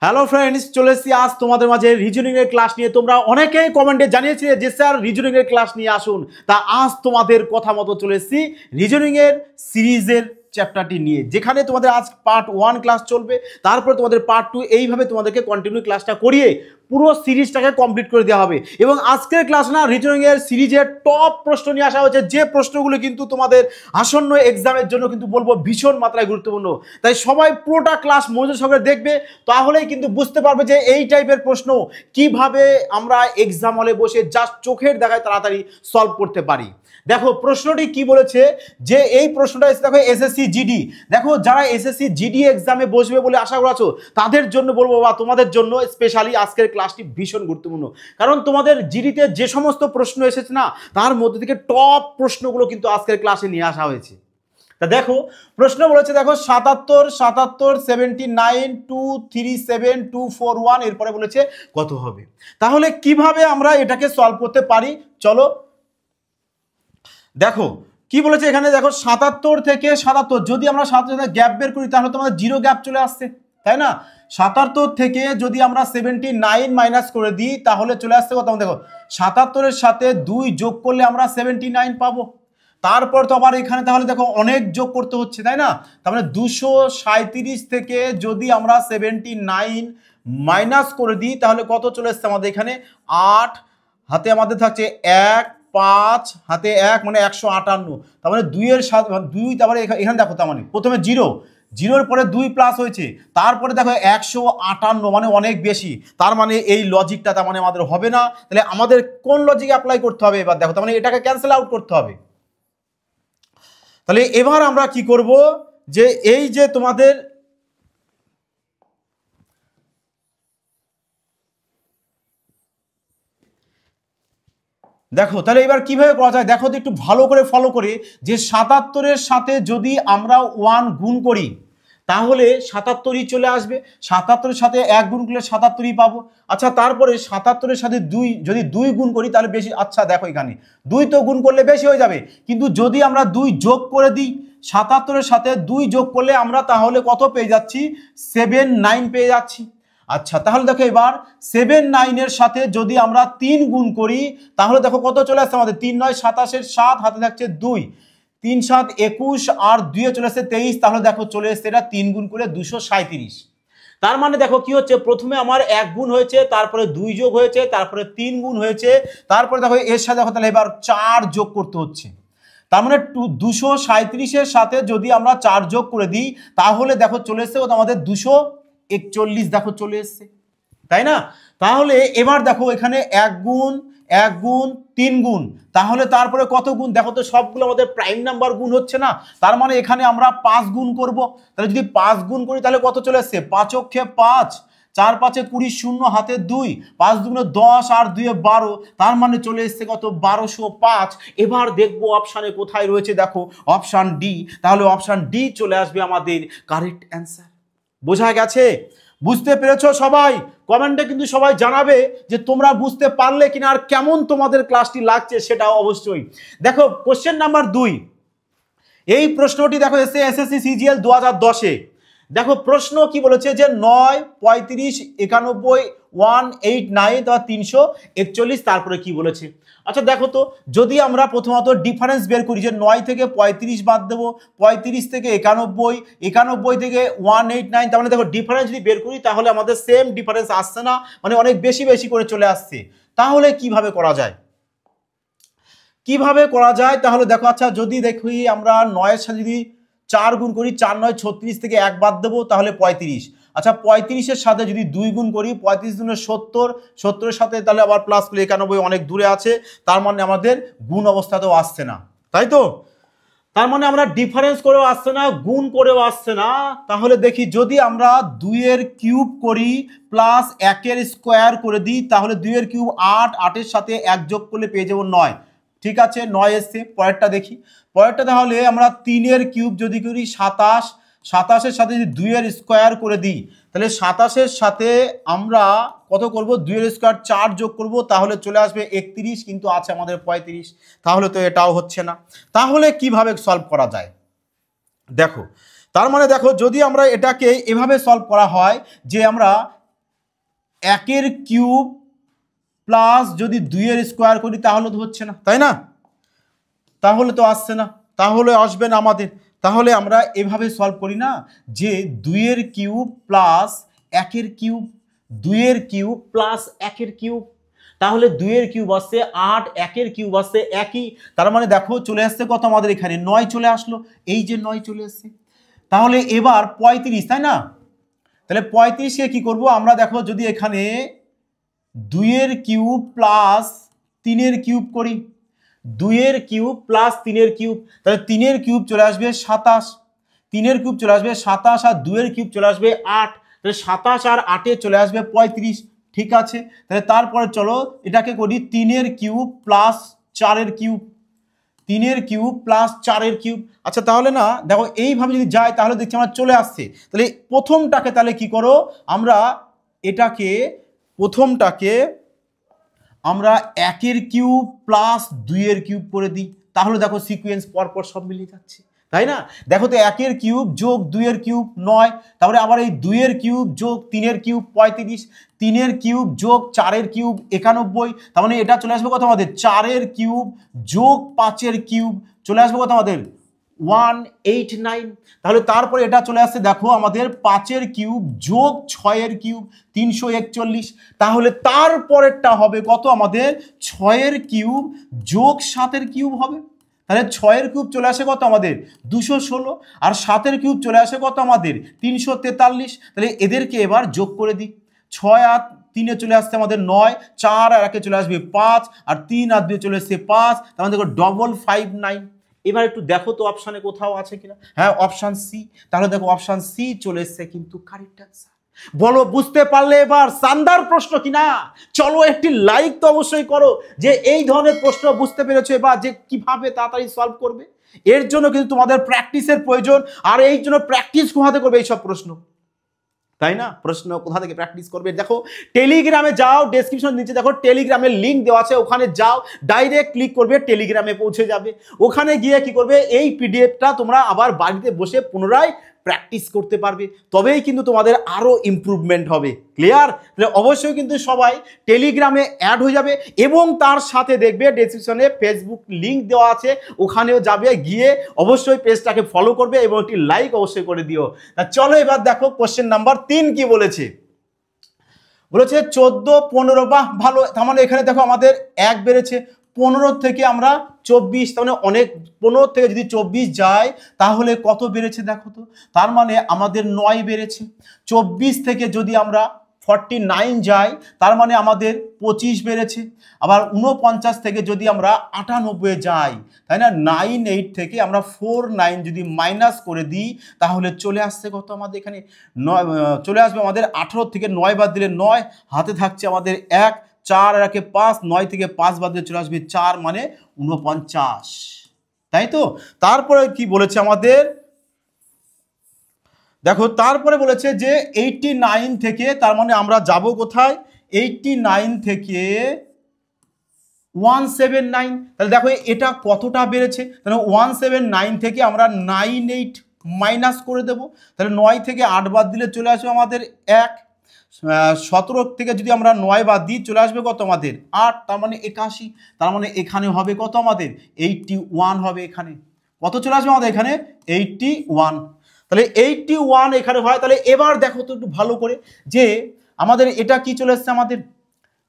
Hello friends, চলে এসেছি আজ তোমাদের মাঝে রিজনিং এর ক্লাস নিয়ে। তোমরা অনেকেই কমেন্টে জানিয়েছিলে যে স্যার রিজনিং এর ক্লাস নিয়ে আসুন, তা আজ তোমাদের কথা মতো চলে এসেছি রিজনিং এর সিরিজের চ্যাপ্টারটি নিয়ে, যেখানে তোমাদের আজ পার্ট 1 ক্লাস চলবে, তারপর তোমাদের পার্ট 2, এইভাবে তোমাদেরকে কন্টিনিউ ক্লাসটা করিয়ে পুরো সিরিজটাকে কমপ্লিট করে দেওয়া হবে। এবং আজকের ক্লাস না রিজনিং এর সিরিজের টপ প্রশ্ন নিয়ে আসা হয়েছে, যে প্রশ্নগুলো কিন্তু তোমাদের আসন্ন এক্সামের জন্য কিন্তু বলবো ভীষণ মাত্রায় গুরুত্বপূর্ণ। তাই সবাই পুরোটা ক্লাস মনোযোগ সহকারে দেখবে, তাহলেই কিন্তু বুঝতে পারবে যে এই টাইপের প্রশ্ন কিভাবে আমরা এক্সাম হলে বসে জাস্ট চোখের দেখায় তাড়াতাড়ি সলভ করতে পারি। দেখো প্রশ্নটি কি বলেছে, যে এই প্রশ্নটা এসে দেখো এসএসসি জিডি। দেখো যারা এসএসসি জিডি এক্সামে বসবে বলে আশা করছো তাদের জন্য বলবো, বা তোমাদের জন্য স্পেশালি আজকের ক্লাসটি ভীষণ গুরুত্বপূর্ণ। কারণ তোমাদের জিডিতে যে সমস্ত প্রশ্ন এসেছে না, তার মধ্যে থেকে টপ প্রশ্নগুলো কিন্তু আজকের ক্লাসে নিয়ে আসা হয়েছে। তা দেখো প্রশ্ন বলেছে, দেখো 77 79 237 241, এরপরে বলেছে কত হবে। তাহলে কিভাবে আমরা এটাকে সলভ করতে পারি, চলো দেখো কি বলেছে এখানে। দেখো 77 থেকে 77 যদি আমরা 77 গ্যাপ বের করি তাহলে তোমাদের জিরো গ্যাপ চলে আসছে, তাই না। 77 থেকে যদি আমরা 79 মাইনাস করে দিই তাহলে চলে আসছে কত। দেখো 77 এর সাথে 2 যোগ করলে আমরা 79 পাবো। তারপর তো আবার এখানে তাহলে দেখো অনেক যোগ করতে হচ্ছে, তাই না। তার মানে 237 থেকে যদি আমরা 79 মাইনাস করে দিই তাহলে কত চলে আসছে আমাদের এখানে 8, হাতে আমাদের থাকছে 1, 5 হাতে 1 মানে 158। তার মানে 2 এর সাথে 2, তারপরে এখানে দেখো তার মানে প্রথমে জিরোর পরে 2 প্লাস হয়েছে, তারপরে দেখো 158 মানে অনেক বেশি। তার মানে এই লজিকটা তার মানে আমাদের হবে না। তাহলে আমাদের কোন লজিক অ্যাপ্লাই করতে হবে এবার দেখো, তার মানে এটাকে ক্যান্সেল আউট করতে হবে। তাহলে এবার আমরা কি করব, যে এই যে তোমাদের দেখো তাহলে এবার কিভাবে করা যায় দেখো তো একটু ভালো করে ফলো করে, যে 77 এর সাথে যদি আমরা 1 গুণ করি তাহলে 77ই চলে আসবে। 77 এর সাথে 1 গুণ করলে 77ই পাবো। আচ্ছা তারপরে 77 এর সাথে 2 যদি 2 গুণ করি তাহলে বেশি। আচ্ছা দেখো এখানে 2 তো গুণ করলে বেশি হয়ে যাবে, কিন্তু যদি আমরা 2 যোগ করে দিই 77 এর সাথে 2 যোগ করলে আমরা তাহলে কত পেয়ে যাচ্ছি, 79 পেয়ে যাচ্ছি। আচ্ছা তাহলে দেখো এবার 79 এর সাথে যদি আমরা 3 গুণ করি তাহলে দেখো কত চলে আসছে আমাদের 3 9 27 এর 7 হাতে থাকছে 2, 3 7 21 আর 2 চলে আসছে 23। তাহলে দেখো চলে এসছে এটা 3 গুণ করে 237। তার মানে দেখো কি হচ্ছে, প্রথমে আমার 1 গুণ হয়েছে, তারপরে 2 যোগ হয়েছে, তারপরে 3 গুণ হয়েছে, তারপরে দেখো এর সাথে দেখো তাহলে এবার 4 যোগ করতে হচ্ছে। তার মানে 237 এর সাথে যদি আমরা 4 যোগ করে দিই তাহলে দেখো চলে এসছে আমাদের 241 দেখো চলে এসছে, তাই না। তাহলে এবার দেখো এখানে 1 গুণ 1 গুণ 3 গুণ, তাহলে তারপরে কত গুণ দেখো তো, সবগুলো আমাদের প্রাইম নাম্বার গুণ হচ্ছে না। তার মানে এখানে আমরা 5 গুণ করব। তাহলে যদি 5 গুণ করি তাহলে কত চলে আসছে, 5 অক্ষে 5, 4 5 20, 0 হাতে 2, 5 দুগুণে 10 আর 2 এ 12, তার মানে চলে এসছে কত 1205। এবার দেখবো অপশানে কোথায় রয়েছে, দেখো অপশান ডি। তাহলে অপশান ডি চলে আসবে আমাদের কারেক্ট অ্যান্সার। বোঝা গেছে? বুঝতে পেরেছো সবাই? কমেন্টে কিন্তু সবাই জানাবে যে তোমরা বুঝতে পারলে কিনা, আর কেমন তোমাদের ক্লাসটি লাগছে সেটাও অবশ্যই। দেখো কোশ্চেন নাম্বার 2, এই প্রশ্নটি দেখো এসে এসএসসি সিজিএল 2010-এ। দেখো প্রশ্ন কি বলেছে, যে 9 35 91 189 বা 341, তারপরে কি বলেছে। আচ্ছা দেখো তো, যদি আমরা প্রথমত ডিফারেন্স বের করি, যে 9 থেকে 35 বাদ দেবো, 35 থেকে 91, 91 থেকে 189, তার মানে দেখো ডিফারেন্স যদি বের করি তাহলে আমাদের সেম ডিফারেন্স আসছে না, মানে অনেক বেশি বেশি করে চলে আসছে। তাহলে কিভাবে করা যায়, কিভাবে করা যায় তাহলে দেখো। আচ্ছা যদি দেখি আমরা 9 এর সাথে যদি 4 গুণ করি, 4 9 36 থেকে 1 বাদ দেবো তাহলে 35। আচ্ছা 35 এর সাথে যদি 2 গুণ করি, 35 গুণে 70, 70 এর সাথে তাহলে আবার প্লাস করলে 91 অনেক দূরে আছে, তার মানে আমাদের গুণ অবস্থাতেও আসছে না, তাই তো। তার মানে আমরা ডিফারেন্স করেও আসছে না, গুণ করেও আসছে না। তাহলে দেখি যদি আমরা 2 এর কিউব করি প্লাস 1 এর স্কোয়ার করে দিই তাহলে 2 এর কিউব 8, 8 এর সাথে 1 যোগ করলে পেয়ে যাবো 9। ঠিক আছে 9 এসছে। পরেরটা দেখি, পরেরটা তাহলে আমরা 3 এর কিউব যদি করি 27, 27 এর সাথে যদি 2 এর স্কোয়ার করে দিই তাহলে 27 এর সাথে আমরা কত করব, 2 এর স্কোয়ার 4 যোগ করব তাহলে চলে আসবে 31, কিন্তু আছে আমাদের 35। তাহলে তো এটাও হচ্ছে না। তাহলে কিভাবে সলভ করা যায় দেখো, তার মানে দেখো যদি আমরা এটাকে এভাবে সলভ করা হয়, যে আমরা একের কিউব প্লাস যদি 2 এর স্কোয়ার করি তাহলে তো হচ্ছে না, তাই না? তাহলে তো আসছে না, তাহলে আসবে না আমাদের। তাহলে আমরা এভাবে সলভ করি না, যে 2 এর কিউব প্লাস 1-এর কিউব, 2-এর কিউব প্লাস 1-এর কিউব, তাহলে 2-এর কিউব আসছে 8, 1-এর কিউব আসছে একই, তার মানে দেখো চলে আসছে কত আমাদের এখানে 9 চলে আসলো, এই যে 9 চলে আসছে। তাহলে এবার 35, তাই না? তাহলে 35-কে কি করব আমরা, দেখো যদি এখানে 2-এর কিউব প্লাস 3-এর কিউব করি, 2-এর কিউব প্লাস 3-এর কিউব, তাহলে 3-এর কিউব চলে আসবে 27, 3-এর কিউব চলে আসবে 27 আর 2-এর কিউব চলে আসবে 8, তাহলে 27 আর 8-এ চলে আসবে 35। ঠিক আছে, তাহলে তারপরে চলো এটাকে করি 3-এর কিউব প্লাস 4-এর কিউব, 3-এর কিউব প্লাস 4-এর কিউব। আচ্ছা তাহলে না দেখো এইভাবে যদি যায় তাহলে দেখছি আমরা চলে আসছে। তাহলে প্রথমটাকে তাহলে কি করো, আমরা এটাকে প্রথমটাকে আমরা 1-এর কিউব প্লাস 2-এর কিউব করে দিই, তাহলে দেখো সিকোয়েন্স পরপর সব মিলে যাচ্ছে, তাই না? দেখো তো 1-এর কিউব যোগ 2-এর কিউব 9, তারপরে আবার এই 2-এর কিউব যোগ 3-এর কিউব 35, 3-এর কিউব যোগ 4-এর কিউব 91, তার মানে এটা চলে আসবে কত আমাদের 4-এর কিউব যোগ 5-এর কিউব চলে আসবে কত আমাদের 189। তাহলে তারপরে এটা চলে আসছে দেখো আমাদের 5-এর কিউব যোগ 6-এর কিউব 341, তাহলে তারপরেরটা হবে কত আমাদের 6-এর কিউব যোগ 7-এর কিউব হবে, তাহলে 6-এর কিউব চলে আসে কত আমাদের 216, আর 7-এর কিউব চলে আসে কত আমাদের 343। তাহলে এদেরকে এবার যোগ করে দিই, 6 আর 3-এ চলে আসছে আমাদের 9, 4 আর 1-এ চলে আসবে 5, আর 3 আর 2-এ চলে আসছে 5, তার মানে দেখো 559। এবার একটু দেখো তো অপশানে কোথাও আছে কিনা, হ্যাঁ অপশান সি, তাহলে দেখো অপশান সি চলে এসছে কিন্তু কারেক্ট অ্যান্সার। বলো বুঝতে পারলে এবার শানদার প্রশ্ন কিনা? চলো একটি লাইক তো অবশ্যই করো যে এই ধরনের প্রশ্ন বুঝতে পেরেছো বা যে কিভাবে তাড়াতাড়ি সলভ করবে। এর জন্য কিন্তু তোমাদের প্র্যাকটিসের প্রয়োজন, আর এই জন্য প্র্যাকটিস কোথাতে করবে এইসব প্রশ্ন, তাই না? প্রশ্ন কোথা থেকে প্র্যাকটিস করবে, দেখো টেলিগ্রামে যাও, ডেসক্রিপশন নিচে দেখো টেলিগ্রামের লিঙ্ক দেওয়া আছে, ওখানে যাও, ডাইরেক্ট ক্লিক করবে টেলিগ্রামে পৌঁছে যাবে। ওখানে গিয়ে কি করবে, এই পিডিএফটা তোমরা আবার বাড়িতে বসে পুনরায় প্র্যাকটিস করতে পারবে, তবেই কিন্তু তোমাদের আরো ইমপ্রুভমেন্ট হবে। ক্লিয়ার? তাহলে অবশ্যই কিন্তু সবাই টেলিগ্রামে অ্যাড হয়ে যাবে, এবং তার সাথে দেখবে ডেসক্রিপশনে ফেসবুক লিঙ্ক দেওয়া আছে, ওখানেও যাবে, গিয়ে অবশ্যই পেজটাকে ফলো করবে এবং একটি লাইক অবশ্যই করে দিও। চলো এবার দেখো কোশ্চেন নাম্বার 3 কি বলেছে। বলেছে 14, 15, বাহ ভালো, তার মানে এখানে দেখো আমাদের 1 বেড়েছে, 15 থেকে আমরা 24, তার মানে অনেক, 15 থেকে যদি 24 যায় তাহলে কত বেড়েছে দেখো তো, তার মানে আমাদের 9 বেড়েছে। 24 থেকে যদি আমরা 49 যাই তার মানে আমাদের 25 বেড়েছে। আবার 49 থেকে যদি আমরা 98 যাই, তাই না, 98 থেকে আমরা 49 যদি মাইনাস করে দিই তাহলে চলে আসছে কত আমাদের এখানে 9, চলে আসবে আমাদের 18 থেকে 9 বাদ দিলে 9, হাতে থাকছে আমাদের 1, 4 আর 1-এ 5, 9 থেকে 5 বাদ দিলে চলে আসবে 4, মানে 49, তাই তো? তারপরে কি বলেছে আমাদের দেখো, তারপরে বলেছে যে 89 থেকে, তার মানে আমরা যাব কোথায়, 89 থেকে 179, তাহলে দেখো এটা কতটা বেড়েছে, তাহলে 179 থেকে আমরা 98 মাইনাস করে দেব, তাহলে 9 থেকে 8 বাদ দিলে চলে আসবে আমাদের 1, 17 থেকে যদি আমরা 9 বাদ দিই চলে আসবে কত আমাদের 8, তার মানে 81, তার মানে এখানে হবে কত আমাদের 81 হবে, এখানে কত চলে আসবে আমাদের এখানে 81, তাহলে 81 এখানে হয়। তাহলে এবার দেখো তো একটু ভালো করে যে আমাদের এটা কি চলে এসছে আমাদের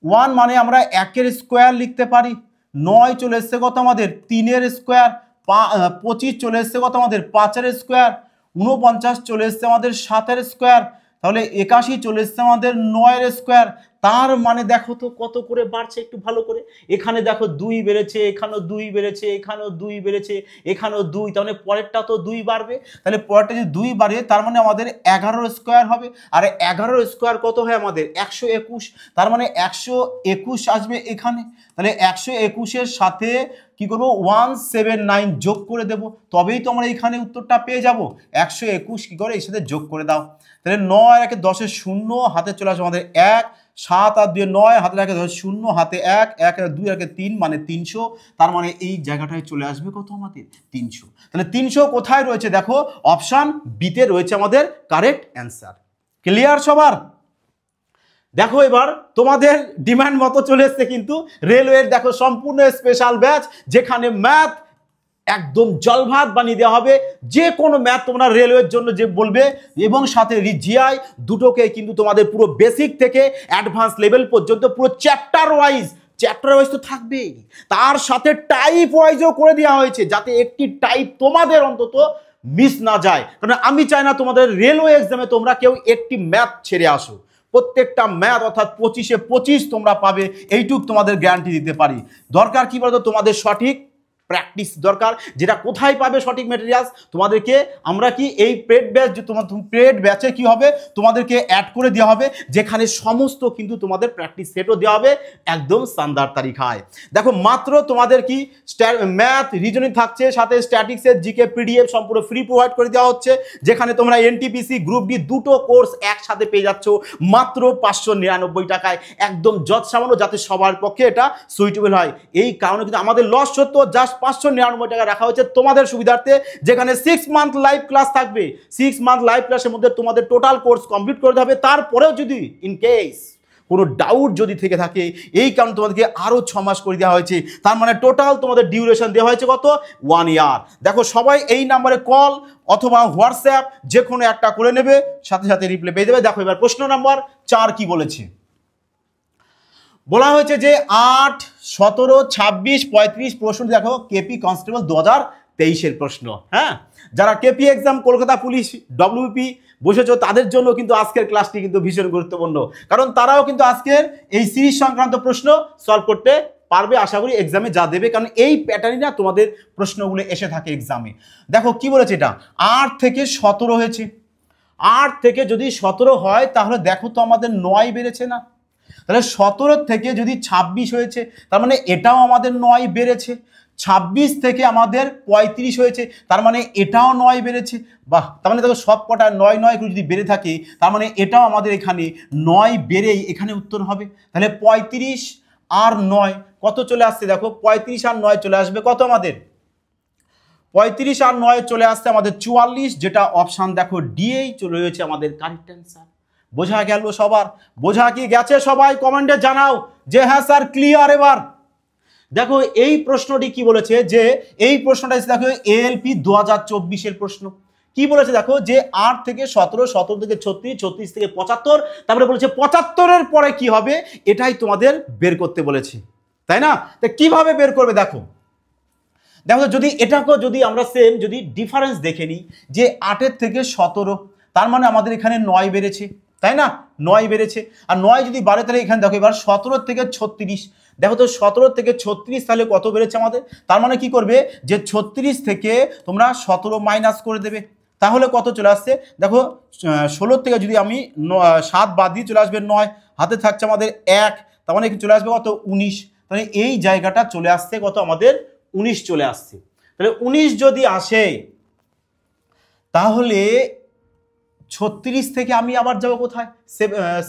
1, মানে আমরা 1-এর স্কোয়ার লিখতে পারি, 9 চলে এসছে কত আমাদের 3-এর স্কোয়ার, 25 চলে এসছে কত আমাদের 5-এর স্কোয়ার, 49 চলে এসছে আমাদের 7-এর স্কোয়ার, তাহলে 81 চলে এসছে আমাদের 9-এর স্কোয়ার। তার মানে দেখো তো কত করে বাড়ছে একটু ভালো করে, এখানে দেখো 2 বেড়েছে, এখানেও 2 বেড়েছে, এখানেও 2 বেড়েছে, এখানেও 2, তাহলে পরেরটা তো 2 বাড়বে, তাহলে পরেরটা যদি 2 বাড়ে তার মানে আমাদের 11-এর স্কোয়ার হবে, আর 11-এর স্কোয়ার কত হয় আমাদের 121, তার মানে 121 আসবে এখানে, তাহলে 121-এর সাথে কি করবো 179 যোগ করে দেব, তবেই তো আমরা এখানে উত্তরটা পেয়ে যাব। 121 কি করে এর সাথে যোগ করে দাও, তাহলে 9 আর 1-এ 10-এর 0, হাতে চলে আসবে আমাদের 1, 7 আর 2-এ 9, হাতে রাখে 0, হাতে 1, 1 আর 2 আর 3, মানে 300, তার মানে এই জায়গাটায় চলে আসবে কত আমাদের 300। তাহলে 300 কোথায় রয়েছে দেখো, অপশান বিতে রয়েছে আমাদের কারেক্ট অ্যান্সার। ক্লিয়ার সবার? দেখো এবার তোমাদের ডিমান্ড মতো চলে এসছে কিন্তু রেলওয়ের দেখো সম্পূর্ণ স্পেশাল ব্যাচ, যেখানে ম্যাথ একদম জলভাত বানিয়ে দেওয়া হবে। যে কোনো ম্যাথ তোমরা রেলওয়ের জন্য যে বলবে, এবং সাথে জিআই দুটোকে কিন্তু তোমাদের পুরো বেসিক থেকে অ্যাডভান্স লেভেল পর্যন্ত পুরো চ্যাপ্টার ওয়াইজ তো থাকবেই, তার সাথে টাইপ ওয়াইজও করে দেওয়া হয়েছে, যাতে একটি টাইপ তোমাদের অন্তত মিস না যায়। কারণ আমি চাই না তোমাদের রেলওয়ে এক্সামে তোমরা কেউ একটি ম্যাথ ছেড়ে আসো। প্রত্যেকটা ম্যাথ অর্থাৎ 25-এ 25 তোমরা পাবে, এইটুক তোমাদের গ্যারান্টি দিতে পারি। দরকার কি বলতো, তোমাদের সঠিক প্র্যাকটিস দরকার। যেটা কোথায় পাবে সঠিক মেটেরিয়ালস, তোমাদেরকে আমরা কি এই পেড ব্যাচ, যে তোমার পেড ব্যাচে কি হবে, তোমাদেরকে অ্যাড করে দেওয়া হবে, যেখানে সমস্ত কিন্তু তোমাদের প্র্যাকটিস সেটও দেওয়া হবে একদম স্ট্যান্ডার্ড তালিকায়। দেখো মাত্র তোমাদের কি ম্যাথ রিজনিং থাকছে, সাথে স্ট্যাটিক্সের জিকে পিডিএফ সম্পূর্ণ ফ্রি প্রোভাইড করে দেওয়া হচ্ছে, যেখানে তোমরা এনটিপিসি গ্রুপ ডি দুটো কোর্স একসাথে পেয়ে যাচ্ছ মাত্র 599 টাকায়, একদম যৎসামান্য, যাতে সবার পক্ষে এটা সুইটেবল হয়। এই কারণে কিন্তু আমাদের লস সত্য জাস্ট 599 টাকা রাখা হয়েছে তোমাদের সুবিধার্থে, যেখানে 6 মান্থ লাইভ ক্লাস থাকবে। 6 মান্থ লাইভ ক্লাসের মধ্যে তোমাদের টোটাল কোর্স কমপ্লিট করতে হবে। তারপরেও যদি ইন কেস কোনো ডাউট যদি থেকে থাকে, এই কারণে তোমাদেরকে আরও 6 মাস করে দেওয়া হয়েছে। তার মানে টোটাল তোমাদের ডিউরেশন দেওয়া হয়েছে কত, 1 ইয়ার। দেখো সবাই এই নাম্বারে কল অথবা হোয়াটসঅ্যাপ যে কোনো একটা করে নেবে, সাথে সাথে রিপ্লাই পেয়ে যাবে। দেখো এবার প্রশ্ন নাম্বার 4 কি বলেছে, বলা হয়েছে যে 8, 17, 26, 35 প্রশ্ন। দেখো কেপি কনস্টেবল 2023-এর প্রশ্ন। হ্যাঁ, যারা KP exam, Kolkata police, WP বসেছো, তাদের জন্য কিন্তু আজকের ক্লাসটি কিন্তু ভীষণ গুরুত্বপূর্ণ, কারণ তারাও কিন্তু আজকের এই সিরিজ সংক্রান্ত প্রশ্ন সলভ করতে পারবে আশা করি এক্সামে যা দেবে, কারণ এই প্যাটার্নই না তোমাদের প্রশ্নগুলো এসে থাকে এক্সামে। দেখো কি বলেছে, এটা 8 থেকে 17 হয়েছে। 8 থেকে যদি 17 হয় তাহলে দেখো তো আমাদের 9 বেড়েছে না, তাহলে 17 থেকে যদি 26 হয়েছে, তার মানে এটাও আমাদের 9 বেড়েছে। 26 থেকে আমাদের 35 হয়েছে, তার মানে এটাও 9 বেড়েছে। বাহ, তার মানে দেখো সব কটা 9 9 করে যদি বেড়ে থাকে, তার মানে এটাও আমাদের এখানে 9 বেড়েই এখানে উত্তর হবে। তাহলে 35 আর 9 কত চলে আসছে, দেখো 35 আর 9 চলে আসবে কত আমাদের, 35 আর 9 চলে আসছে আমাদের 44, যেটা অপশান দেখো ডি এই চলে রয়েছে আমাদের কারেক্ট অ্যান্সার। বোঝা গেল সবার? বোঝা কি গেছে? সবাই কমেন্টে জানাও যে হ্যাঁ স্যার ক্লিয়ার। এবার দেখো এই প্রশ্নটি কি বলেছে, যে এই প্রশ্নটা দেখো এএলপি 2024-এর প্রশ্ন। কি বলেছে দেখো, যে 8 থেকে 17, 17 থেকে 36, 36 থেকে 75, তারপরে বলেছে 75-এর পরে কি হবে, এটাই তোমাদের বের করতে বলেছে, তাই না? তো কিভাবে বের করবে দেখো, দেখো যদি এটাকেও যদি আমরা সেম যদি ডিফারেন্স দেখে নিই, যে 8-এর থেকে 17, তার মানে আমাদের এখানে 9 বেড়েছে, তাই না? 9 বেড়েছে, আর 9 যদি বাড়ে তাহলে এখানে দেখো এবার 17 থেকে 36, দেখো তো 17 থেকে 36 তাহলে কত বেড়েছে আমাদের, তার মানে কি করবে, যে 36 থেকে তোমরা 17 মাইনাস করে দেবে, তাহলে কত চলে আসছে দেখো, 16 থেকে যদি আমি 7 বাদ দিয়ে চলে আসবে 9, হাতে থাকছে আমাদের 1, তার মানে চলে আসবে কত 19, তাহলে এই জায়গাটা চলে আসছে কত আমাদের 19 চলে আসছে। তাহলে 19 যদি আসে তাহলে 36 থেকে আমি আবার যাবো কোথায়,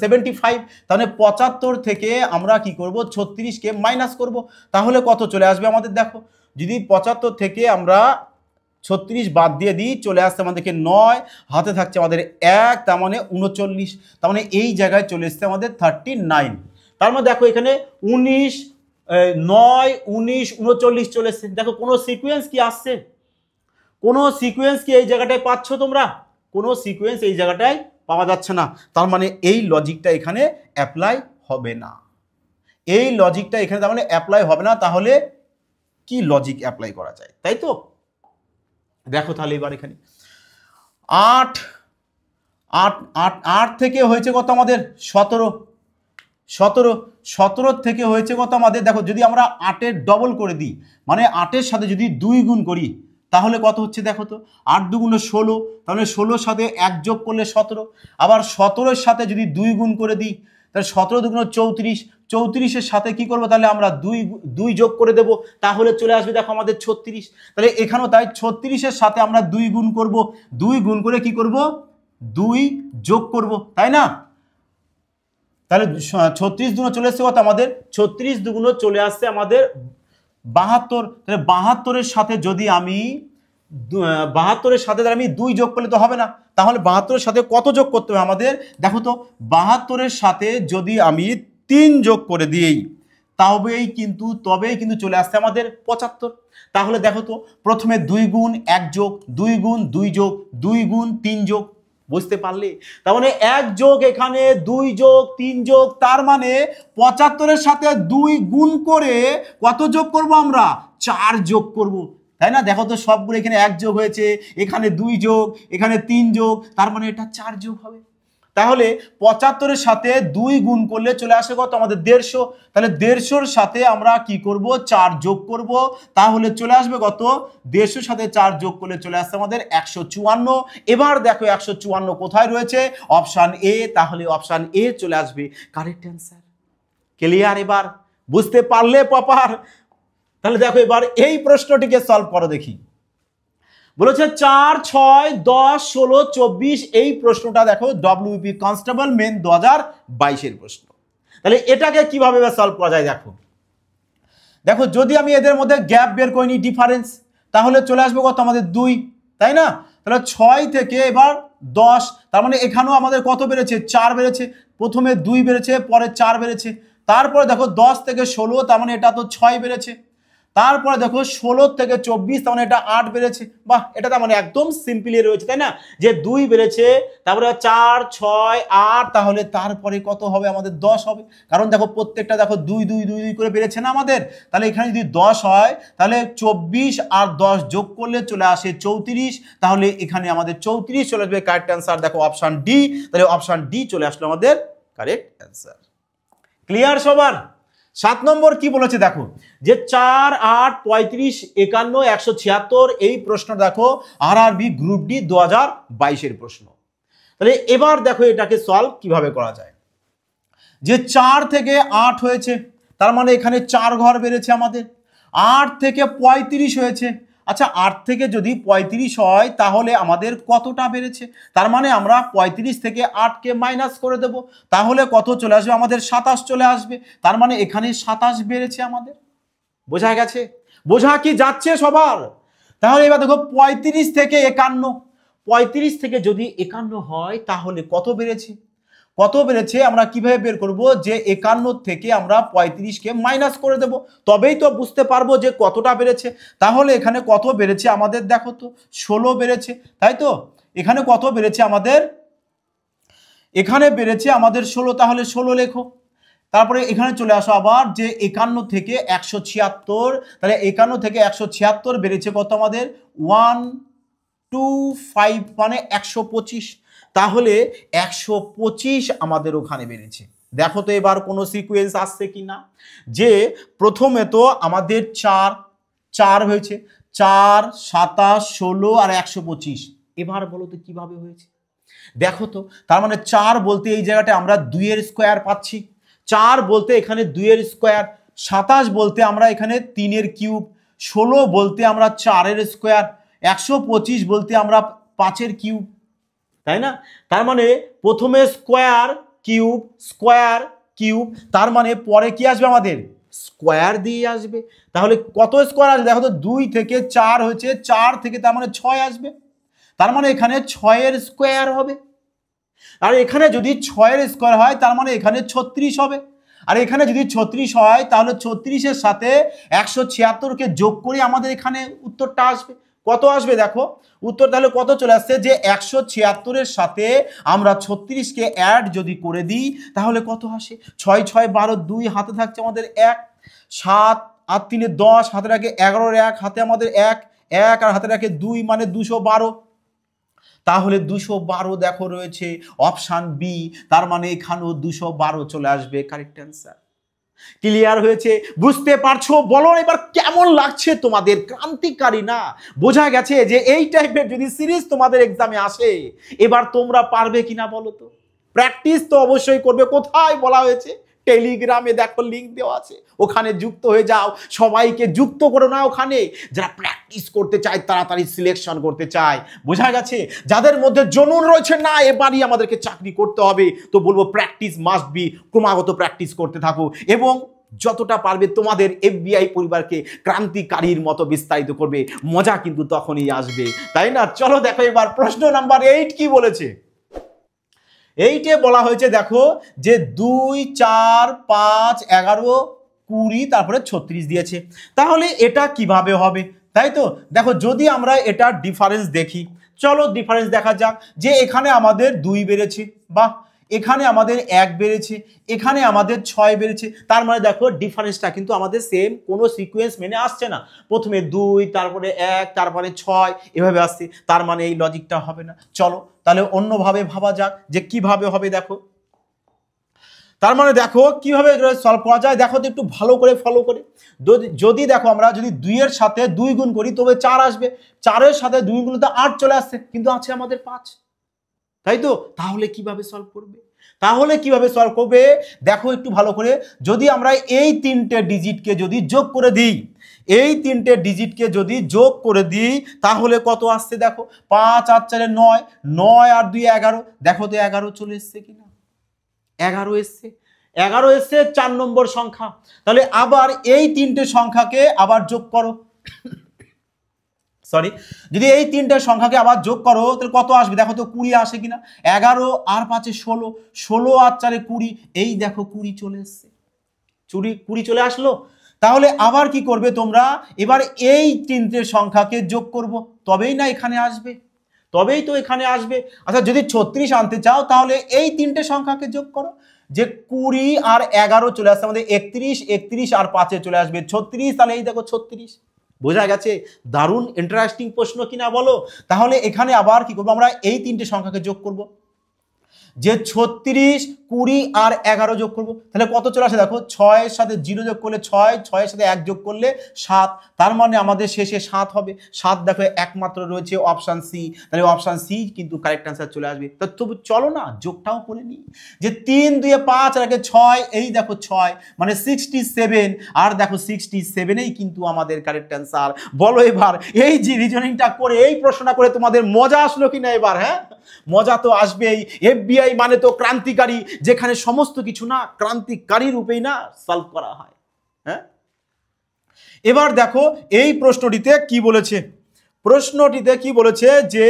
75, তাহলে 75 থেকে আমরা কি করব 36-কে মাইনাস করব, তাহলে কত চলে আসবে আমাদের, দেখো যদি 75 থেকে আমরা 36 বাদ দিয়ে দিই চলে আসছে আমাদেরকে 9, হাতে থাকছে আমাদের 1, তার মানে 39, তার মানে এই জায়গায় চলে এসছে আমাদের 39। তার মানে দেখো এখানে 19, 9, 19, 39 চলে এসছে। দেখো কোনো সিকোয়েন্স কি আসছে, কোনো সিকোয়েন্স কি এই জায়গাটায় পাচ্ছ তোমরা, কোনো সিকোয়েন্স এই জায়গাটায় পাওয়া যাচ্ছে না, তার মানে এই লজিকটা এখানে অ্যাপ্লাই হবে না, এই লজিকটা এখানে তার মানে অ্যাপ্লাই হবে না। তাহলে কি লজিক অ্যাপ্লাই করা যায়, তাই তো? দেখো তাহলে এবার এখানে 8 থেকে হয়েছে কত আমাদের 17, 17 থেকে হয়েছে কত আমাদের, দেখো যদি আমরা 8-এর ডবল করে দিই, মানে 8-এর সাথে যদি 2 গুণ করি তাহলে কত হচ্ছে, দেখো তো 8 2 গুণ 16, তাহলে 16-র সাথে 1 যোগ করলে 17, আবার 17-এর সাথে যদি 2 গুণ করে দিই তাহলে 17 2 গুণ 34, 34-এর সাথে কি করবো, তাহলে আমরা 2 যোগ করে দেব, তাহলে চলে আসবে দেখো আমাদের 36। তাহলে এখানেও তাই 36-এর সাথে আমরা 2 গুণ করব, 2 গুণ করে কি করব, 2 যোগ করব, তাই না? তাহলে 36 দুগুণ চলে আসছে কত আমাদের, 36 দুগুণ চলে আসছে আমাদের 72। তাহলে 72-এর সাথে যদি আমি 72-এর সাথে আমি 2 যোগ করলে তো হবে না, তাহলে 72-এর সাথে কত যোগ করতে হবে আমাদের? দেখো তো 72-এর সাথে যদি আমি 3 যোগ করে দিই তবেই কিন্তু চলে আসছে আমাদের 75। তাহলে দেখো তো প্রথমে 2 গুণ 1 যোগ, 2 গুণ 2 যোগ, 2 গুণ 3 যোগ, বুঝতে পারলে? তার মানে 1 যোগ এখানে 2 যোগ 3 যোগ, তার মানে 75-এর সাথে 2 গুণ করে কত যোগ করব আমরা? 4 যোগ করব, তাই না? দেখো তো সবগুলো এখানে 1 যোগ হয়েছে, এখানে 2 যোগ, এখানে 3 যোগ, তার মানে এটা 4 যোগ হবে। তাহলে 75-এর সাথে 2 গুণ করলে চলে আসে কত আমাদের? 150। তাহলে 150-এর সাথে আমরা কি করব? 4 যোগ করব, তাহলে চলে আসবে কত? 150-এর সাথে 4 যোগ করলে চলে আসছে আমাদের 154। এবার দেখো 154 কোথায় রয়েছে? অপশান এ, তাহলে অপশান এ চলে আসবে কারেক্ট অ্যান্সার। ক্লিয়ার? এবার বুঝতে পারলে প্রপার? তাহলে দেখো এবার এই প্রশ্নটিকে সলভ করো দেখি। বলেছে 4, 6, 10, 16, 24, এই প্রশ্নটা দেখো ডব্লিউপি কনস্টেবল মেন 2022-এর প্রশ্ন। তাহলে এটাকে কিভাবে সলভ করা যায় দেখো। দেখো যদি আমি এদের মধ্যে গ্যাপ বের করে নিই, ডিফারেন্স, তাহলে চলে আসবে কত আমাদের? 2, তাই না? তাহলে 6 থেকে এবার 10, তার মানে এখানেও আমাদের কত বেড়েছে? 4 বেড়েছে। প্রথমে 2 বেড়েছে, পরে 4 বেড়েছে। তারপরে দেখো 10 থেকে 16, তার মানে এটা তো 6 বেড়েছে। তারপরে দেখো 16 থেকে 24, তার মানে এটা 8 বেড়েছে। বাহ, এটা তার মানে একদম সিম্পলি রয়েছে, তাই না? যে 2 বেড়েছে, তারপরে 4, 6, 8, তাহলে তারপরে কত হবে আমাদের? 10 হবে। কারণ দেখো প্রত্যেকটা দেখো 2 2 2 2 করে বেড়েছে না আমাদের। তাহলে এখানে যদি 10 হয়, তাহলে 24 আর 10 যোগ করলে চলে আসে 34। তাহলে এখানে আমাদের 34 চলে আসবে কারেক্ট অ্যান্সার। দেখো অপশন ডি, তাহলে অপশন ডি চলে আসলো আমাদের কারেক্ট অ্যান্সার। ক্লিয়ার সবার? 7 নম্বর কি বলেছে দেখো, যে 4, 8, 35, 51, 176, এই প্রশ্ন দেখো আরআরবি গ্রুপ ডি 2022-এর প্রশ্ন। তাহলে এবার দেখো এটাকে সলভ কিভাবে করা যায়। যে 4 থেকে 8 হয়েছে, তার মানে এখানে 4 ঘর বেড়েছে আমাদের। 8 থেকে 35 হয়েছে, আচ্ছা 8 থেকে যদি 35 হয় তাহলে আমাদের কতটা বেড়েছে? তার মানে আমরা 35 থেকে 8কে মাইনাস করে দেব, তাহলে কত চলে আসবে আমাদের? 27 চলে আসবে। তার মানে এখানে 27 বেড়েছে আমাদের। বোঝা গেছে? বোঝা কি যাচ্ছে সবার? তাহলে এবার দেখো 35 থেকে 51, 35 থেকে যদি 51 হয় তাহলে কত বেড়েছে? কত বেড়েছে আমরা কিভাবে বের করব? যে 51 থেকে আমরা 35কে মাইনাস করে দেব, তবেই তো বুঝতে পারবো যে কতটা বেড়েছে। তাহলে এখানে কত বেড়েছে আমাদের? দেখো তো 16 বেড়েছে, তাই তো? এখানে কত বেড়েছে আমাদের? এখানে বেড়েছে আমাদের 16, তাহলে 16 লেখো। তারপরে এখানে চলে আসো আবার যে 51 থেকে 176, তাহলে 51 থেকে 176 বেড়েছে কত আমাদের? 125, মানে 125। তাহলে 125 আমাদের ওখানে বেড়েছে। দেখো তো এবার কোনো সিকোয়েন্স আসছে কি না। যে প্রথমে তো আমাদের 4 হয়েছে, 4, 27, 16 আর 125। এবার বলো তো কিভাবে হয়েছে? দেখো তো, তার মানে 4 বলতে এই জায়গাটায় আমরা 2 এর স্কোয়ার পাচ্ছি, 4 বলতে এখানে 2 এর স্কোয়ার, 27 বলতে আমরা এখানে 3 এর কিউব, 16 বলতে আমরা 4 এর স্কোয়ার, 125 বলতে আমরা 5 এর কিউব, তাই না? তার মানে প্রথমে স্কোয়ার কিউব স্কোয়ার কিউব, তার মানে পরে কি আসবে আমাদের? স্কোয়ার দিয়ে আসবে। তাহলে কত স্কোয়ার আসবে? দেখো তো 2 থেকে 4 হয়েছে, 4 থেকে তার মানে 6 আসবে, তার মানে এখানে 6 এর স্কোয়ার হবে। আর এখানে যদি 6 এর স্কোয়ার হয় তার মানে এখানে 36 হবে। আর এখানে যদি 36 হয় তাহলে 36-এর সাথে 176-কে যোগ করে আমাদের এখানে উত্তরটা আসবে। কত আসবে দেখো উত্তর? তাহলে কত চলে আসছে? যে 176-এর সাথে আমরা 36-কে অ্যাড যদি করে দিই তাহলে কত আসে? 6 6 12, 2 হাতে থাকছে আমাদের 1, 7 আর 3 10, হাতে রাখে 11, 1 হাতে আমাদের 1 1 আর হাতে রাখে 2, মানে 212। তাহলে 212 দেখো রয়েছে অপশান বি, তার মানে এখানেও 212 চলে আসবে কারেক্ট অ্যান্সার। ক্লিয়ার হয়েছে? বুঝতে পারছো? বলো এবার কেমন লাগছে তোমাদের? ক্রান্তিকারী না? বোঝা গেছে যে এই টাইপের যদি সিরিজ তোমাদের এক্সামে আসে এবার তোমরা পারবে কিনা বলো তো? প্র্যাকটিস তো অবশ্যই করবে। কোথায় বলা হয়েছে? টেলিগ্রামে দেখো লিঙ্ক দেওয়া আছে, ওখানে যুক্ত হয়ে যাও। সবাইকে যুক্ত করো না ওখানে, যারা প্র্যাকটিস করতে চায়, তাড়াতাড়ি সিলেকশন করতে চায়। বোঝা গেছে? যাদের মধ্যে জনুন রয়েছে না এবারই আমাদেরকে চাকরি করতে হবে, তো বলবো প্র্যাকটিস মাস্ট বি, ক্রমাগত প্র্যাকটিস করতে থাকো এবং যতটা পারবে তোমাদের এফবিআই পরিবারকে ক্রান্তিকারীর মতো বিস্তারিত করবে, মজা কিন্তু তখনই আসবে, তাই না? চলো দেখো এবার প্রশ্ন নাম্বার 8 কি বলেছে। 8-এ বলা হয়েছে দেখো যে 2, 4, 5, 11, 20 তারপরে 36 দিয়েছে। তাহলে এটা কিভাবে হবে, তাই তো? দেখো যদি আমরা এটা ডিফারেন্স দেখি, চলো ডিফারেন্স দেখা যাক। যে এখানে আমাদের 2 বেড়েছে, বাহ, এখানে আমাদের 1 বেড়েছে, এখানে আমাদের 6 বেড়েছে। তার মানে দেখো ডিফারেন্সটা কিন্তু আমাদের সেম, কোনো সিকোয়েন্স মেনে আসছে না। প্রথমে 2, তারপরে 1, তারপরে 6 এভাবে আসছে। তার মানে এই লজিকটা হবে না। চলো তাহলে অন্যভাবে ভাবা যাক যে কিভাবে হবে। দেখো তার মানে দেখো কিভাবে সলভ করা যায়, দেখো তো একটু ভালো করে ফলো করে। যদি দেখো আমরা যদি 2 এর সাথে 2 গুণ করি তবে 4 আসবে, 4 এর সাথে 2 গুণ তো 8 চলে আসছে, কিন্তু আছে আমাদের 5, তাই তো? তাহলে কিভাবে সলভ করবে, দেখো একটু ভালো করে। যদি আমরা এই 3টে ডিজিটকে যদি যোগ করে দিই, তাহলে কত আসছে দেখো, 5 আর 4 9, 9 আর 2 11, দেখো তো 11 চলে এসছে কিনা, 11 এসছে, 11 এসছে 4 নম্বর সংখ্যা। তাহলে আবার এই 3টে সংখ্যাকে আবার যোগ করো, সরি, যদি এই 3টে সংখ্যাকে আবার যোগ করো তাহলে কত আসবে দেখো তো, 20 আসে কিনা। 11 আর 5-এ 16, 16 আর 4-এ 20, এই দেখো 20 চলে এসছে, 20 চলে আসলো। তাহলে আবার কি করবে তোমরা, এবার এই 3টে সংখ্যাকে যোগ করব, তবেই না এখানে আসবে, তবেই তো এখানে আসবে। আচ্ছা যদি 36 আনতে চাও তাহলে এই 3টে সংখ্যাকে যোগ করো, যে 20 আর 11 চলে আসছে আমাদের 31, 31 আর 5-এ চলে আসবে 36, তাহলে এই দেখো 36। বোঝা গেছে? দারুণ ইন্টারেস্টিং প্রশ্ন কিনা বলো। তাহলে এখানে আবার কি করবো, আমরা এই 3টে সংখ্যাকে যোগ করব, যে 36, 20 আর 11 যোগ করব, তাহলে কত চলে আসে দেখো, 6 এর সাথে 0 যোগ করলে 6, 6 এর সাথে 1 যোগ করলে 7, তার মানে আমাদের শেষে 7 হবে। 7 দেখো একমাত্র রয়েছে অপশন সি, তাহলে অপশন সি কিন্তু কারেক্ট অ্যান্সার চলে আসবে। তো তবু চলো না যোগটাও করে নিই, যে 3 2 5 আর 6, এই দেখো 6 মানে 67, আর দেখো 67এই কিন্তু আমাদের কারেক্ট অ্যান্সার। বলো এবার এই যে রিজনিংটা করে, এই প্রশ্নটা করে তোমাদের মজা আসলো কিনা এবার? হ্যাঁ, মজা তো আসবেই। এফবিআই মানে তো ক্রান্তিকারী, যেখানে সমস্ত কিছু না ক্রান্তিকারী রূপেই না সলভ করা হয়। হ্যাঁ, এবার দেখো এই প্রশ্নটিতে কি বলেছে, যে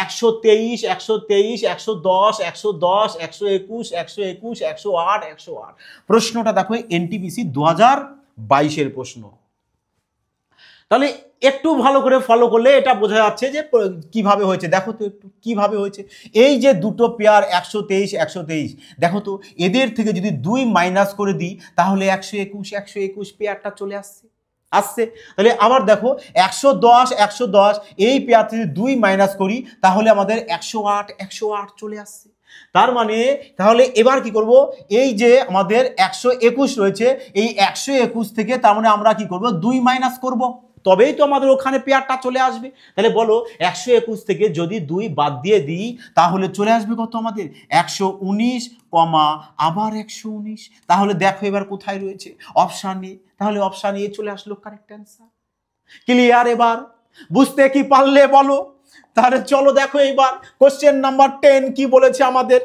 123, 123, 110, 110, 121, 121, 108, 108। প্রশ্নটা দেখো এনটিপিসি 2022-এর প্রশ্ন। তাহলে একটু ভালো করে ফলো করলে এটা বোঝা যাচ্ছে যে কিভাবে হয়েছে। দেখো তো একটু কিভাবে হয়েছে। এই যে দুটো পেয়ার 123, 123, দেখো তো এদের থেকে যদি 2 মাইনাস করে দিই তাহলে 121, 121 পেয়ারটা চলে আসছে। তাহলে আবার দেখো 110, 110 এই পেয়ার থেকে 2 মাইনাস করি তাহলে আমাদের 108, 108 চলে আসছে। তার মানে তাহলে এবার কি করব, এই যে আমাদের 121 রয়েছে, এই 121 থেকে তার মানে আমরা কি করব, 2 মাইনাস করব, তবেই তো আমাদের ওখানে পেয়ারটা চলে আসবে। তাহলে বলো 121 থেকে যদি 2 বাদ দিয়ে দিই তাহলে চলে আসবে কত আমাদের, 119, আবার 119। তাহলে দেখো এবার কোথায় রয়েছে, অপশন এ। তাহলে অপশন এ চলে আসলো কারেক্ট অ্যান্সার। ক্লিয়ার? এবার বুঝতে কি পারলে বলো? তাহলে চলো দেখো এবার কোশ্চেন নাম্বার 10 কি বলেছে আমাদের।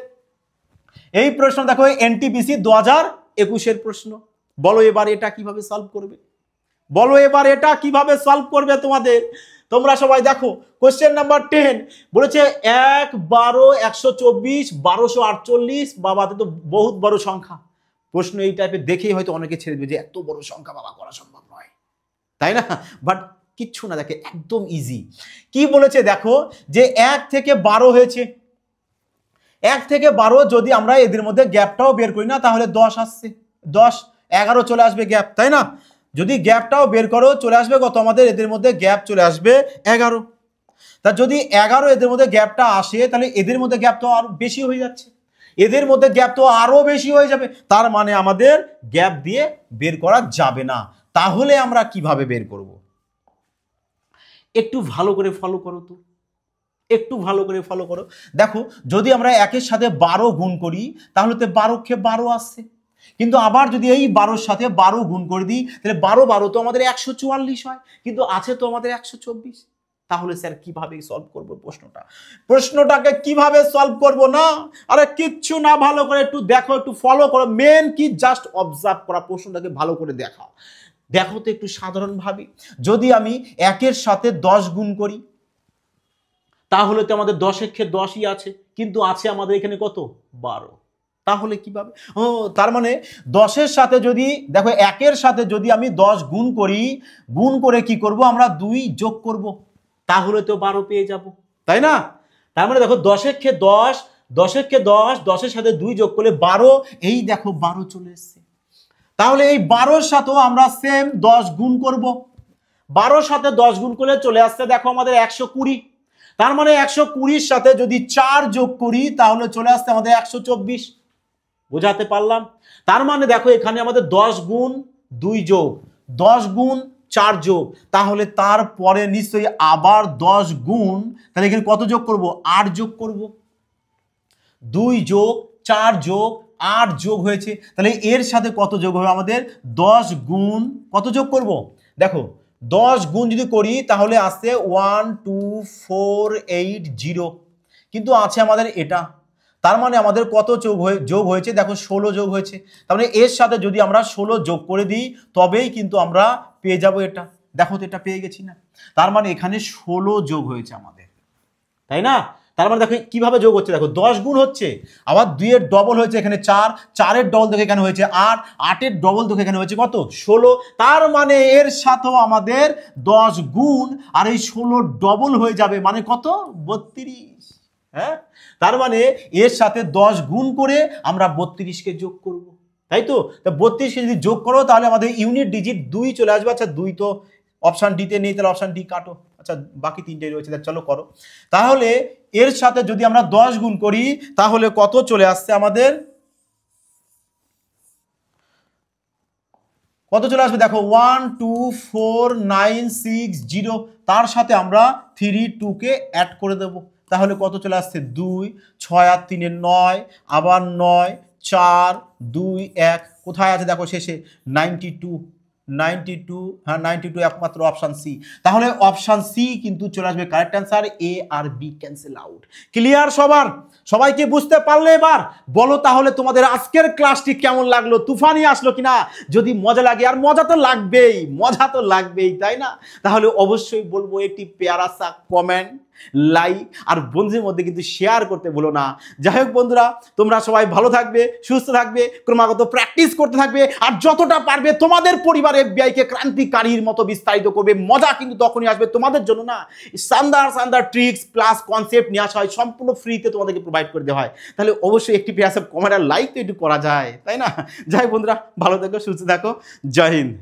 এই প্রশ্ন দেখো এনটিপিসি 2021-এর প্রশ্ন। বলো এবার এটা কিভাবে সলভ করবে, তোমরা সবাই দেখো কোশ্চেন নাম্বার 10 বলেছে 1, 12, 124, 1248, বাবা তো বহুত বড় সংখ্যা। প্রশ্ন এই টাইপের দেখেই হয়তো অনেকে ছেড়ে দেবে যে এত বড় সংখ্যা বাবা করা সম্ভব নয়, তাই না? বাট কিচ্ছু না, দেখে একদম ইজি। কি বলেছে দেখো, যে 1 থেকে 12 হয়েছে, 1 থেকে 12 যদি আমরা এদের মধ্যে গ্যাপটাও বের করি না তাহলে 10 আসছে, 10, 11 চলে আসবে গ্যাপ, তাই না? যদি গ্যাপটাও বের করো চলে আসবে কত আমাদের, এদের মধ্যে গ্যাপ চলে আসবে 11। তা যদি 11 এদের মধ্যে গ্যাপটা আসে তাহলে এদের মধ্যে গ্যাপ তো আরো বেশি হয়ে যাচ্ছে, এদের মধ্যে গ্যাপ তো আরো বেশি হয়ে যাবে। তার মানে আমাদের গ্যাপ দিয়ে বের করা যাবে না। তাহলে আমরা কিভাবে বের করব, একটু ভালো করে ফলো করো তো, দেখো যদি আমরা 1-এর সাথে 12 গুণ করি তাহলে তো 12 12 আসছে, কিন্তু আবার যদি এই 12-র সাথে 12 গুণ করে দিই তাহলে 12 12 তো আমাদের 144 হয়, কিন্তু আছে তো আমাদের 124। তাহলে স্যার কিভাবে সলভ করব প্রশ্নটাকে কিভাবে সলভ করব না, আরে কিচ্ছু না, ভালো করে একটু দেখো, একটু ফলো করো, মেন কি জাস্ট অবজার্ভ করা, প্রশ্নটাকে ভালো করে দেখো তো একটু সাধারণ ভাবে, যদি আমি 1-এর সাথে 10 গুণ করি তাহলে তো আমাদের 10-এর ক্ষেত্রে 10ই আছে, কিন্তু আছে আমাদের এখানে কত 12, তাহলে কিভাবে, ও তার মানে 10-এর সাথে যদি দেখো 1-এর সাথে যদি আমি 10 গুণ করি, গুণ করে কি করব আমরা 2 যোগ করব, তাহলে তো 12 পেয়ে যাব, তাই না? তার মানে দেখো 10-এর ক্ষেত্রে 10, 10-এর ক্ষেত্রে 10, 10-এর সাথে 2 যোগ করলে 12, এই দেখো 12 চলে এসছে। তাহলে এই 12-এর সাথেও আমরা সেম 10 গুণ করব, 12-এর সাথে 10 গুণ করলে চলে আসছে দেখো আমাদের 120, তার মানে 120-এর সাথে যদি 4 যোগ করি তাহলে চলে আসছে আমাদের 124, বোঝাতে পারলাম? তার মানে দেখো এখানে আমাদের 10 গুণ 2 যোগ 10 গুণ 4 যোগ, তাহলে তারপরে নিশ্চয়ই আবার 10 গুণ, তাহলে এখানে কত যোগ করব 8 যোগ করব, 2 যোগ 4 যোগ 8 যোগ হয়েছে, তাহলে এর সাথে কত যোগ হবে আমাদের 10 গুণ কত যোগ করব, দেখো 10 গুণ যদি করি তাহলে আসছে 12480, কিন্তু আছে আমাদের এটা, তার মানে আমাদের কত যোগ হয়েছে দেখো 16 যোগ হয়েছে, তার মানে এর সাথে যদি আমরা 16 যোগ করে দিই তবেই কিন্তু আমরা পেয়ে যাব এটা, দেখো তো এটা পেয়ে গেছি না, তার মানে এখানে 16 যোগ হয়েছে আমাদের, তাই না? তার মানে দেখো কিভাবে যোগ হচ্ছে, দেখো 10 গুণ হচ্ছে, আবার 2 এর ডবল হয়েছে এখানে 4, 4 এর ডবল দেখে এখানে হয়েছে 8, 8 এর ডবল দেখে এখানে হয়েছে কত 16, তার মানে এর সাথেও আমাদের 10 গুণ আর এই 16 ডবল হয়ে যাবে, মানে কত 32, হ্যাঁ? তার মানে এর সাথে 10 গুণ করে আমরা 32-কে যোগ করব, তাই তো? 32-কে যদি যোগ করো তাহলে আমাদের ইউনিট ডিজিট 2 চলে আসবে, আচ্ছা 2 তো অপশন ডিতে নেই, তাহলে অপশন ডি কাটো, আচ্ছা বাকি 3টেই রয়েছে, চলো করো, তাহলে এর সাথে যদি আমরা 10 গুণ করি তাহলে কত চলে আসছে আমাদের, কত চলে আসবে দেখো 124960, তার সাথে আমরা 32কে অ্যাড করে দেব, তাহলে কত চলে আসছে 2, 6 আর 3 9, আবার 9, 4, 2, 1, কোথায় আছে দেখো শেষে 92, হ্যাঁ 92 একমাত্র অপশন সি, তাহলে অপশন সি কিন্তু চলে আসবে কারেক্ট অ্যান্সার, এ আর বি ক্যান্সেল আউট। ক্লিয়ার সবাইকে বুঝতে পারলে? এবার বলো তাহলে তোমাদের আজকের ক্লাসটি কেমন লাগলো, তুফানি আসলো কিনা? যদি মজা লাগে, আর মজা তো লাগবেই তাই না? তাহলে অবশ্যই বলবো একটি পেয়ারা সা কমেন্ট, লাইক আর বন্ধুদের মধ্যে কিন্তু শেয়ার করতে ভুলো না। যাই হোক বন্ধুরা, তোমরা সবাই ভালো থাকবে, সুস্থ থাকবে, ক্রমাগত প্র্যাকটিস করতে থাকবে, আর যতটা পারবে তোমাদের পরিবারের এফবিআইকে ক্রান্তিকারীর মতো বিস্তারিত করবে। মজা কিন্তু তখনই আসবে তোমাদের জন্য না, শানদার ট্রিক্স প্লাস কনসেপ্ট নিয়ে আসা হয়, সম্পূর্ণ ফ্রিতে তোমাদেরকে প্রোভাইড করে দেওয়া হয়। তাহলে অবশ্যই একটি পেয়ারা কমেন্ট আর লাইক তো একটু করা যায়, তাই না? যাই বন্ধুরা, ভালো থাকো, সুস্থ থাকো, জয় হিন্দ।